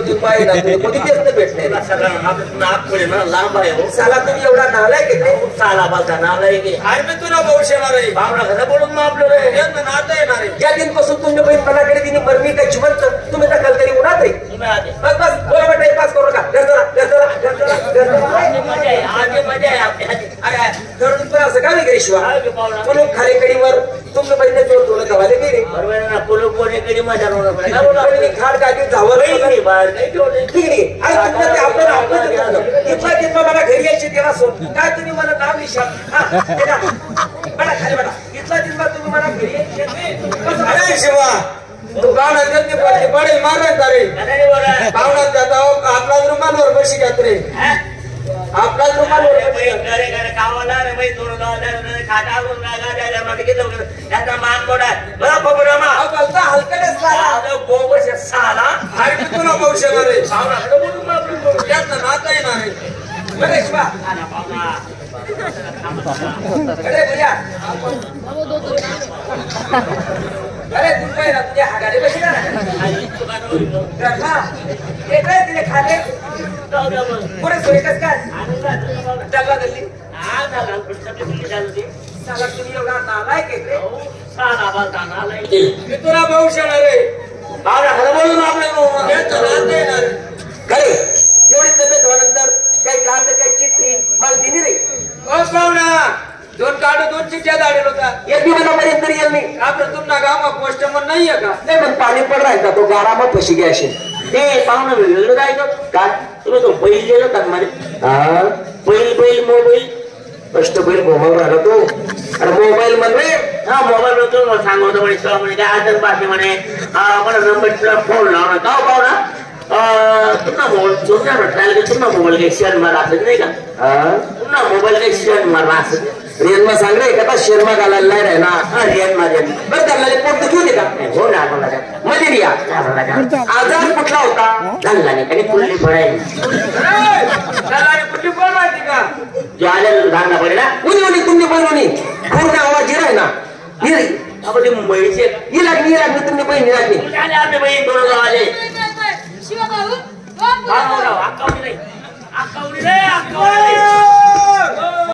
दुपारी कोणी तेच भेटले नाक पुढे ना लांब आहे साला तुम्ही एवढा नालाय की साला माझा नालाय की अरे मी तुला भाऊ येणार आहे भावना खरं बोलून मग आपलं रे नात येणार आहे ज्या दिनपासून तुमच्या बहीण मनाकडे तिने बरमी काय जिवंत तुम्ही दखल तरी उन्हात आहे बस बस बरोबर टाइमपास करू नका मजा आहे अरे धरून तुला असं काय वगैरे शिवा पुलूक खालेकडीवर तुमच्या बहिणीने जोड दोन गवाले गेले बरोबर ना पुलूक कोणीकडे मजा खाड काढून जावं मला घरी यायची त्याला सोड काय तुम्ही मला नाव लिशा बडा खाली बडा इथला दिवस तुम्ही मला घरी यायची शिवा तू गावना बडे मारत रे गावनात जाता आपला रुमालवर बशी जात रे आपला रुमालवर गावाला रे दोन त्याचा मान मोडा बरोबर हलकट साला तुला पाऊस येणार आहे नाता येणार आहे अरे तुझ्या हागाने बशी तिने खाले पुढे सोयकच काय जगला गल्ली साला तुम्ही एवढा नालाय की मी तुला पाऊस येणार आहे बोलून आपल्याला खरे एवढी तब्येत होण्यानंतर काही कांद काही चिठ्ठी मला दिली रे पाहुणा दोन काढ दोन चिठ्ठ्या धाडेल होता एक दिवसापर्यंत येईल मी आपलं तुमना गावा पोस्टमन नाहीये का नाही मग पाणी पड राहायचा तो गारामत फशी घ्या असेल ते पाहुणं वेगळं जायचं काय तुम्ही तो बैल गेलो का मला बैल मोबाईल कष्ट बैल मोबाईल राहिला तो अरे मोबाईल मध्ये हा मोबाईल मध्ये सांगतो म्हणे काय आदर पाहते म्हणे मला नंबर फोन लावणार का पाहुणा तुमना मोबाईल तुमच्या म्हटलं की तुमना मोबाईल काही शेअर मारा असत नाही का तुमना मोबाईल काही शेअर मारला असत रेनमा सांग रे का शेअरमा घालायला नाही राहिला रेन माझ्या बरं त्याला पोट घेऊन दे का हो ना मलेरिया आजार कुठला होता झाला नाही आणि कुठली पडायची कुठली पड माहिती का जो आलेला धांगला पडे ना उन्ही तुमची बनवणी पूर्ण आवाज जिराय ना आपण ते मुंबईचे ही लागली तुमची बहीण लागली आपली बहीण दोन आले शिवा भाऊ